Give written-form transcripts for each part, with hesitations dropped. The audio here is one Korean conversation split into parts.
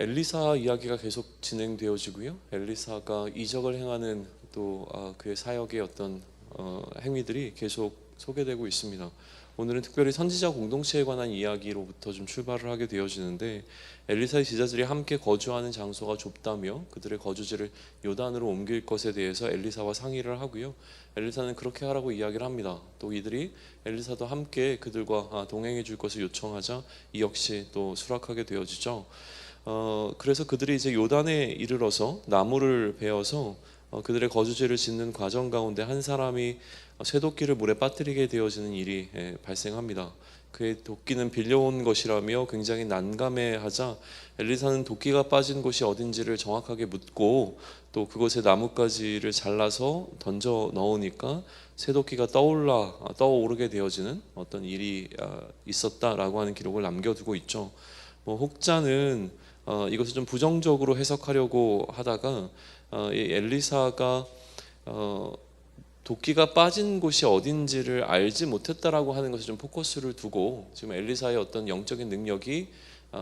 엘리사 이야기가 계속 진행되어지고요. 엘리사가 이적을 행하는 또 그의 사역의 어떤 행위들이 계속 소개되고 있습니다. 오늘은 특별히 선지자 공동체에 관한 이야기로부터 좀 출발을 하게 되어지는데, 엘리사의 제자들이 함께 거주하는 장소가 좁다며 그들의 거주지를 요단으로 옮길 것에 대해서 엘리사와 상의를 하고요. 엘리사는 그렇게 하라고 이야기를 합니다. 또 이들이 엘리사도 함께 그들과 동행해 줄 것을 요청하자 이 역시 또 수락하게 되어지죠. 그래서 그들이 이제 요단에 이르러서 나무를 베어서 그들의 거주지를 짓는 과정 가운데 한 사람이 쇠도끼를 물에 빠뜨리게 되어지는 일이 발생합니다. 그의 도끼는 빌려온 것이라며 굉장히 난감해하자 엘리사는 도끼가 빠진 곳이 어딘지를 정확하게 묻고 또 그곳에 나뭇가지를 잘라서 던져 넣으니까 쇠도끼가 떠오르게 되어지는 어떤 일이 있었다라고 하는 기록을 남겨두고 있죠. 혹자는 이것을 좀 부정적으로 해석하려고 하다가 이 엘리사가 도끼가 빠진 곳이 어딘지를 알지 못했다라고 하는 것에 좀 포커스를 두고 지금 엘리사의 어떤 영적인 능력이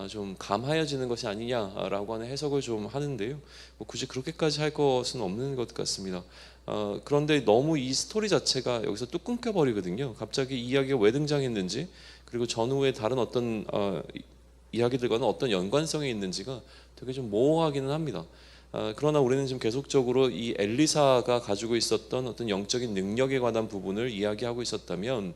좀 감하여지는 것이 아니냐라고 하는 해석을 좀 하는데요. 굳이 그렇게까지 할 것은 없는 것 같습니다. 그런데 너무 이 스토리 자체가 여기서 뚝 끊겨버리거든요. 갑자기 이 이야기가 왜 등장했는지, 그리고 전후에 다른 어떤 이야기들과는 어떤 연관성이 있는지가 되게 좀 모호하기는 합니다. 그러나 우리는 지금 계속적으로 이 엘리사가 가지고 있었던 어떤 영적인 능력에 관한 부분을 이야기하고 있었다면,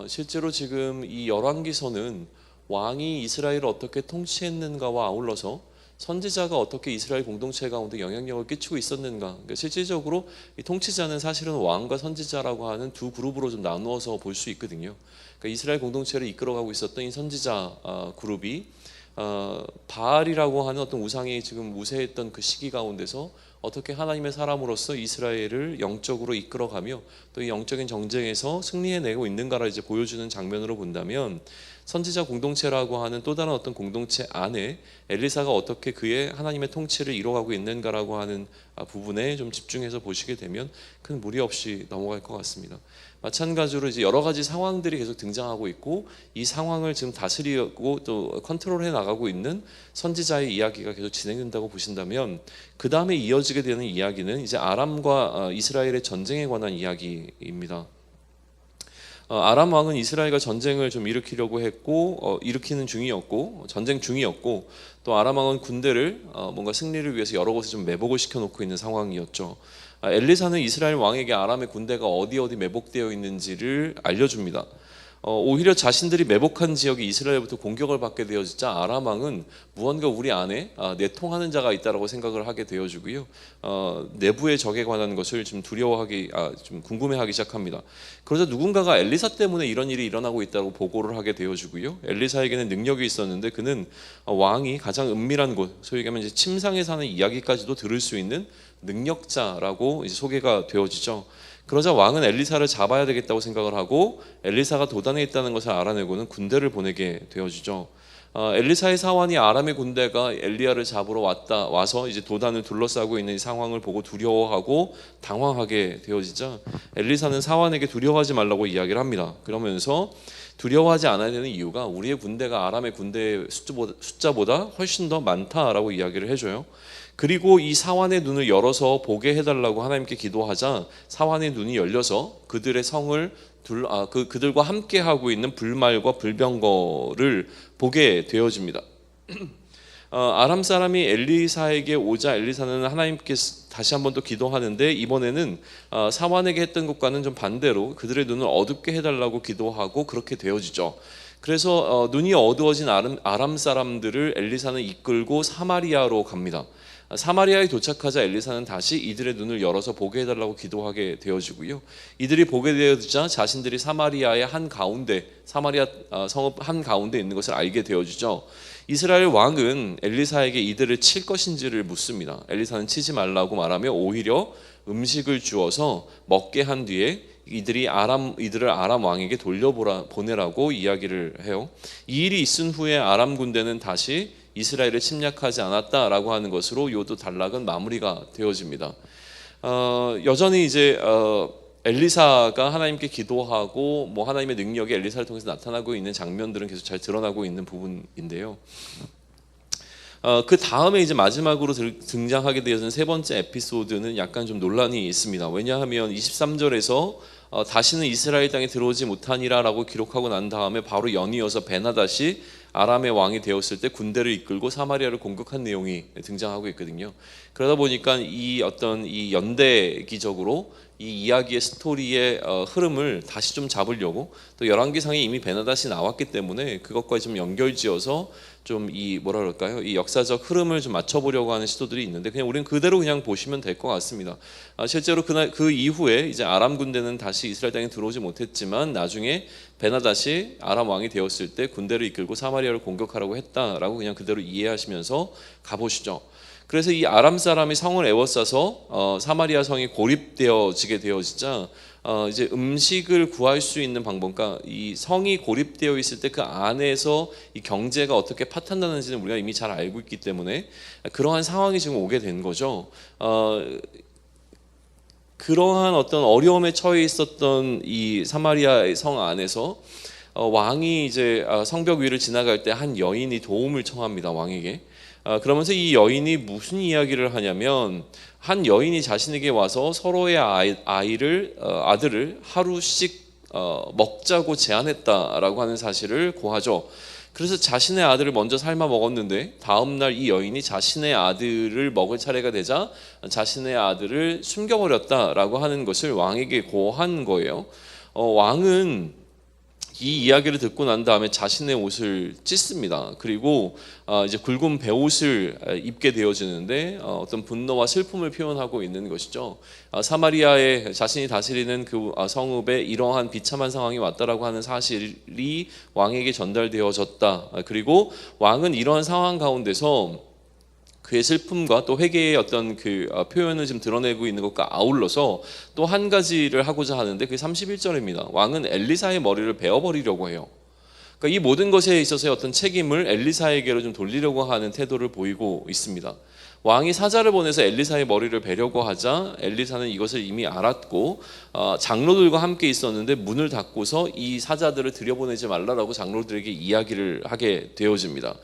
실제로 지금 이 열왕기서는 왕이 이스라엘을 어떻게 통치했는가와 아울러서 선지자가 어떻게 이스라엘 공동체 가운데 영향력을 끼치고 있었는가, 그러니까 실질적으로 이 통치자는 사실은 왕과 선지자라고 하는 두 그룹으로 좀 나누어서 볼 수 있거든요. 그러니까 이스라엘 공동체를 이끌어가고 있었던 이 선지자 그룹이 바알이라고 하는 어떤 우상이 지금 우세했던 그 시기 가운데서 어떻게 하나님의 사람으로서 이스라엘을 영적으로 이끌어가며 또 이 영적인 정쟁에서 승리해내고 있는가를 이제 보여주는 장면으로 본다면, 선지자 공동체라고 하는 또 다른 어떤 공동체 안에 엘리사가 어떻게 그의 하나님의 통치를 이뤄가고 있는가라고 하는 부분에 좀 집중해서 보시게 되면 큰 무리 없이 넘어갈 것 같습니다. 마찬가지로 이제 여러 가지 상황들이 계속 등장하고 있고, 이 상황을 지금 다스리고 또 컨트롤해 나가고 있는 선지자의 이야기가 계속 진행된다고 보신다면, 그 다음에 이어지게 되는 이야기는 이제 아람과 이스라엘의 전쟁에 관한 이야기입니다. 아람 왕은 이스라엘과 전쟁을 좀 일으키려고 했고 일으키는 중이었고 전쟁 중이었고, 또 아람 왕은 군대를 뭔가 승리를 위해서 여러 곳에 좀 매복을 시켜놓고 있는 상황이었죠. 엘리사는 이스라엘 왕에게 아람의 군대가 어디 매복되어 있는지를 알려줍니다. 오히려 자신들이 매복한 지역이 이스라엘부터 공격을 받게 되어지자 아람 왕은 무언가 우리 안에 내통하는 자가 있다라고 생각을 하게 되어지고요. 내부의 적에 관한 것을 좀 두려워하기, 좀 궁금해하기 시작합니다. 그러자 누군가가 엘리사 때문에 이런 일이 일어나고 있다고 보고를 하게 되어지고요. 엘리사에게는 능력이 있었는데 그는 왕이 가장 은밀한 곳, 소위 얘기하면 이제 침상에 사는 이야기까지도 들을 수 있는 능력자라고 이제 소개가 되어지죠. 그러자 왕은 엘리사를 잡아야 되겠다고 생각을 하고 엘리사가 도단에 있다는 것을 알아내고는 군대를 보내게 되어지죠. 엘리사의 사환이 아람의 군대가 엘리야를 잡으러 와서 이제 도단을 둘러싸고 있는 이 상황을 보고 두려워하고 당황하게 되어지자 엘리사는 사환에게 두려워하지 말라고 이야기를 합니다. 그러면서 두려워하지 않아야 되는 이유가 우리의 군대가 아람의 군대의 숫자보다 훨씬 더 많다라고 이야기를 해줘요. 그리고 이 사환의 눈을 열어서 보게 해달라고 하나님께 기도하자 사환의 눈이 열려서 그들의 성을 그들과 함께 하고 있는 불말과 불병거를 보게 되어집니다. 아람 사람이 엘리사에게 오자 엘리사는 하나님께 다시 한번 또 기도하는데, 이번에는 사환에게 했던 것과는 좀 반대로 그들의 눈을 어둡게 해달라고 기도하고 그렇게 되어지죠. 그래서 눈이 어두워진 아람 사람들을 엘리사는 이끌고 사마리아로 갑니다. 사마리아에 도착하자 엘리사는 다시 이들의 눈을 열어서 보게 해달라고 기도하게 되어지고요. 이들이 보게 되어지자 자신들이 사마리아의 한가운데, 사마리아 성읍 한가운데 있는 것을 알게 되어지죠. 이스라엘 왕은 엘리사에게 이들을 칠 것인지를 묻습니다. 엘리사는 치지 말라고 말하며 오히려 음식을 주어서 먹게 한 뒤에 이들을 아람 왕에게 돌려보내라고 이야기를 해요. 이 일이 있은 후에 아람 군대는 다시 이스라엘을 침략하지 않았다라고 하는 것으로 요도 단락은 마무리가 되어집니다. 여전히 이제 엘리사가 하나님께 기도하고 하나님의 능력이 엘리사를 통해서 나타나고 있는 장면들은 계속 잘 드러나고 있는 부분인데요. 그 다음에 이제 마지막으로 등장하게 되어진 세 번째 에피소드는 약간 좀 논란이 있습니다. 왜냐하면 23절에서 다시는 이스라엘 땅에 들어오지 못하니라라고 기록하고 난 다음에 바로 연이어서 베나닷이 아람의 왕이 되었을 때 군대를 이끌고 사마리아를 공격한 내용이 등장하고 있거든요. 그러다 보니까 이 어떤 이 연대기적으로 이 이야기의 스토리의 흐름을 다시 좀 잡으려고, 또 열왕기상에 이미 베나닷이 나왔기 때문에 그것과 좀 연결지어서 좀 이 뭐라 그럴까요? 이 역사적 흐름을 좀 맞춰보려고 하는 시도들이 있는데, 그냥 우리는 그대로 그냥 보시면 될 것 같습니다. 실제로 그 이후에 이제 아람 군대는 다시 이스라엘 땅에 들어오지 못했지만 나중에 베나닷이 아람 왕이 되었을 때 군대를 이끌고 사마리아를 공격하라고 했다라고 그냥 그대로 이해하시면서 가보시죠. 그래서 이 아람 사람이 성을 에워싸서 사마리아 성이 고립되어지게 되어지자 이제 음식을 구할 수 있는 방법, 그러니까 이 성이 고립되어 있을 때 그 안에서 이 경제가 어떻게 파탄나는지는 우리가 이미 잘 알고 있기 때문에 그러한 상황이 지금 오게 된 거죠. 그러한 어떤 어려움에 처해 있었던 이 사마리아 성 안에서 왕이 이제 성벽 위를 지나갈 때 한 여인이 도움을 청합니다, 왕에게. 그러면서 이 여인이 무슨 이야기를 하냐면, 한 여인이 자신에게 와서 서로의 아들을 하루씩 먹자고 제안했다라고 하는 사실을 고하죠. 그래서 자신의 아들을 먼저 삶아 먹었는데 다음날 이 여인이 자신의 아들을 먹을 차례가 되자 자신의 아들을 숨겨버렸다라고 하는 것을 왕에게 고한 거예요. 왕은 이 이야기를 듣고 난 다음에 자신의 옷을 찢습니다. 그리고 이제 굵은 베옷을 입게 되어지는데 어떤 분노와 슬픔을 표현하고 있는 것이죠. 사마리아에 자신이 다스리는 그 성읍에 이러한 비참한 상황이 왔다라고 하는 사실이 왕에게 전달되어졌다. 그리고 왕은 이러한 상황 가운데서 그의 슬픔과 또 회개의 어떤 그 표현을 지금 드러내고 있는 것과 아울러서 또 한 가지를 하고자 하는데, 그게 31절입니다. 왕은 엘리사의 머리를 베어버리려고 해요. 그러니까 이 모든 것에 있어서의 어떤 책임을 엘리사에게로 좀 돌리려고 하는 태도를 보이고 있습니다. 왕이 사자를 보내서 엘리사의 머리를 베려고 하자 엘리사는 이것을 이미 알았고 장로들과 함께 있었는데 문을 닫고서 이 사자들을 들여보내지 말라라고 장로들에게 이야기를 하게 되어집니다.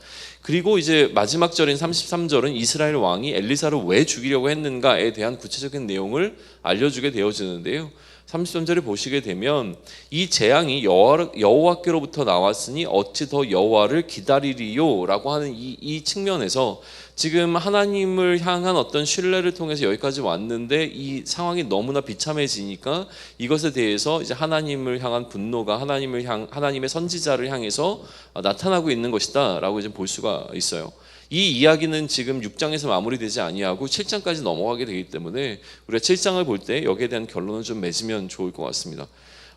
그리고 이제 마지막 절인 33절은 이스라엘 왕이 엘리사를 왜 죽이려고 했는가에 대한 구체적인 내용을 알려주게 되어지는데요. 33절을 보시게 되면 이 재앙이 여호와께로부터 나왔으니 어찌 더 여호와를 기다리리요 라고 하는 이 측면에서 지금 하나님을 향한 어떤 신뢰를 통해서 여기까지 왔는데 이 상황이 너무나 비참해지니까 이것에 대해서 이제 하나님을 향한 분노가 하나님의 선지자를 향해서 나타나고 있는 것이다라고 이제 볼 수가 있어요. 이 이야기는 지금 6장에서 마무리되지 아니하고 7장까지 넘어가게 되기 때문에 우리가 7장을 볼 때 여기에 대한 결론을 좀 맺으면 좋을 것 같습니다.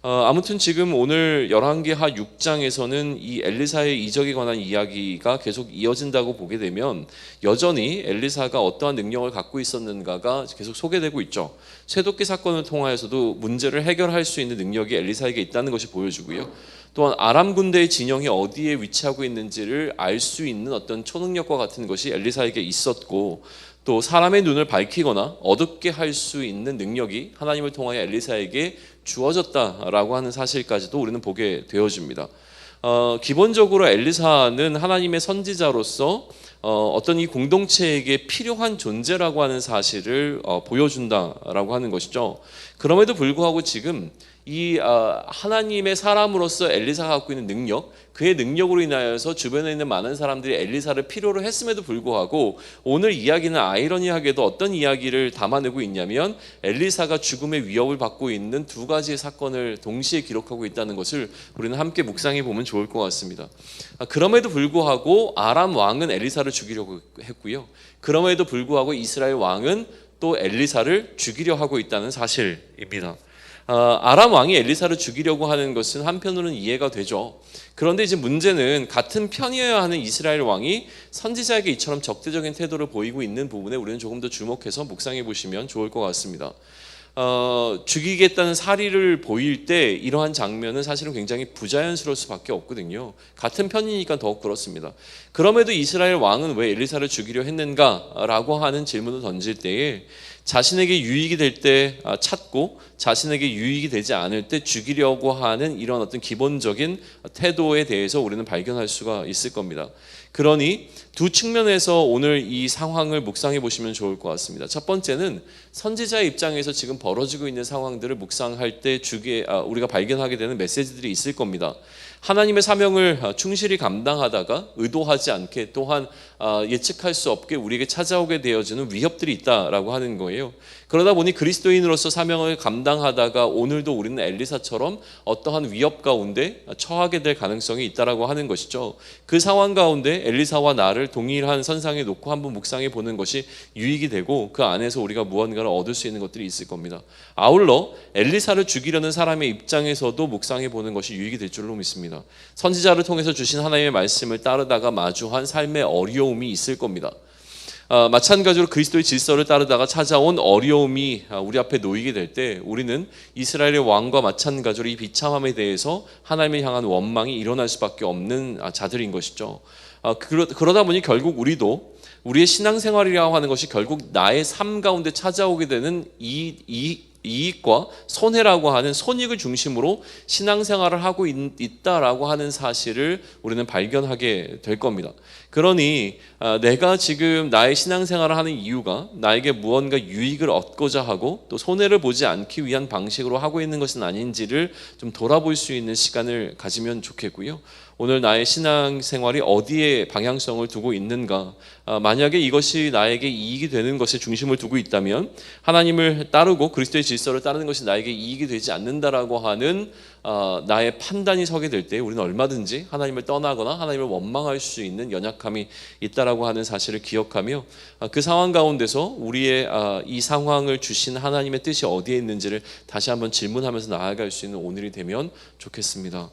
아무튼 지금 오늘 열왕기하 6장에서는 이 엘리사의 이적에 관한 이야기가 계속 이어진다고 보게 되면 여전히 엘리사가 어떠한 능력을 갖고 있었는가가 계속 소개되고 있죠. 쇠도끼 사건을 통하여서도 문제를 해결할 수 있는 능력이 엘리사에게 있다는 것이 보여주고요. 또한 아람 군대의 진영이 어디에 위치하고 있는지를 알 수 있는 어떤 초능력과 같은 것이 엘리사에게 있었고, 또 사람의 눈을 밝히거나 어둡게 할 수 있는 능력이 하나님을 통하여 엘리사에게 주어졌다라고 하는 사실까지도 우리는 보게 되어집니다. 기본적으로 엘리사는 하나님의 선지자로서 어떤 이 공동체에게 필요한 존재라고 하는 사실을 보여준다라고 하는 것이죠. 그럼에도 불구하고 지금 이 하나님의 사람으로서 엘리사가 갖고 있는 능력, 그의 능력으로 인하여서 주변에 있는 많은 사람들이 엘리사를 필요로 했음에도 불구하고 오늘 이야기는 아이러니하게도 어떤 이야기를 담아내고 있냐면 엘리사가 죽음의 위협을 받고 있는 두 가지의 사건을 동시에 기록하고 있다는 것을 우리는 함께 묵상해 보면 좋을 것 같습니다. 그럼에도 불구하고 아람 왕은 엘리사를 죽이려고 했고요. 그럼에도 불구하고 이스라엘 왕은 또 엘리사를 죽이려 하고 있다는 사실입니다. 아람 왕이 엘리사를 죽이려고 하는 것은 한편으로는 이해가 되죠. 그런데 이제 문제는 같은 편이어야 하는 이스라엘 왕이 선지자에게 이처럼 적대적인 태도를 보이고 있는 부분에 우리는 조금 더 주목해서 묵상해 보시면 좋을 것 같습니다. 죽이겠다는 사리를 보일 때 이러한 장면은 사실은 굉장히 부자연스러울 수밖에 없거든요. 같은 편이니까 더욱 그렇습니다. 그럼에도 이스라엘 왕은 왜 엘리사를 죽이려 했는가라고 하는 질문을 던질 때에 자신에게 유익이 될 때 찾고 자신에게 유익이 되지 않을 때 죽이려고 하는 이런 어떤 기본적인 태도에 대해서 우리는 발견할 수가 있을 겁니다. 그러니 두 측면에서 오늘 이 상황을 묵상해 보시면 좋을 것 같습니다. 첫 번째는 선지자의 입장에서 지금 벌어지고 있는 상황들을 묵상할 때 우리가 발견하게 되는 메시지들이 있을 겁니다. 하나님의 사명을 충실히 감당하다가 의도하지 않게 또한 예측할 수 없게 우리에게 찾아오게 되어지는 위협들이 있다라고 하는 거예요. 그러다 보니 그리스도인으로서 사명을 감당하다가 오늘도 우리는 엘리사처럼 어떠한 위협 가운데 처하게 될 가능성이 있다라고 하는 것이죠. 그 상황 가운데 엘리사와 나를 동일한 선상에 놓고 한번 묵상해 보는 것이 유익이 되고 그 안에서 우리가 무언가를 얻을 수 있는 것들이 있을 겁니다. 아울러 엘리사를 죽이려는 사람의 입장에서도 묵상해 보는 것이 유익이 될 줄로 믿습니다. 선지자를 통해서 주신 하나님의 말씀을 따르다가 마주한 삶의 어려움이 있을 겁니다. 마찬가지로 그리스도의 질서를 따르다가 찾아온 어려움이 우리 앞에 놓이게 될 때 우리는 이스라엘의 왕과 마찬가지로 이 비참함에 대해서 하나님을 향한 원망이 일어날 수밖에 없는 자들인 것이죠. 그러다 보니 결국 우리도 우리의 신앙생활이라고 하는 것이 결국 나의 삶 가운데 찾아오게 되는 이익과 손해라고 하는 손익을 중심으로 신앙생활을 하고 있다라고 하는 사실을 우리는 발견하게 될 겁니다. 그러니 내가 지금 나의 신앙생활을 하는 이유가 나에게 무언가 유익을 얻고자 하고 또 손해를 보지 않기 위한 방식으로 하고 있는 것은 아닌지를 좀 돌아볼 수 있는 시간을 가지면 좋겠고요. 오늘 나의 신앙생활이 어디에 방향성을 두고 있는가, 만약에 이것이 나에게 이익이 되는 것에 중심을 두고 있다면 하나님을 따르고 그리스도의 질서를 따르는 것이 나에게 이익이 되지 않는다라고 하는 나의 판단이 서게 될 때 우리는 얼마든지 하나님을 떠나거나 하나님을 원망할 수 있는 연약함이 있다라고 하는 사실을 기억하며 그 상황 가운데서 우리의 이 상황을 주신 하나님의 뜻이 어디에 있는지를 다시 한번 질문하면서 나아갈 수 있는 오늘이 되면 좋겠습니다.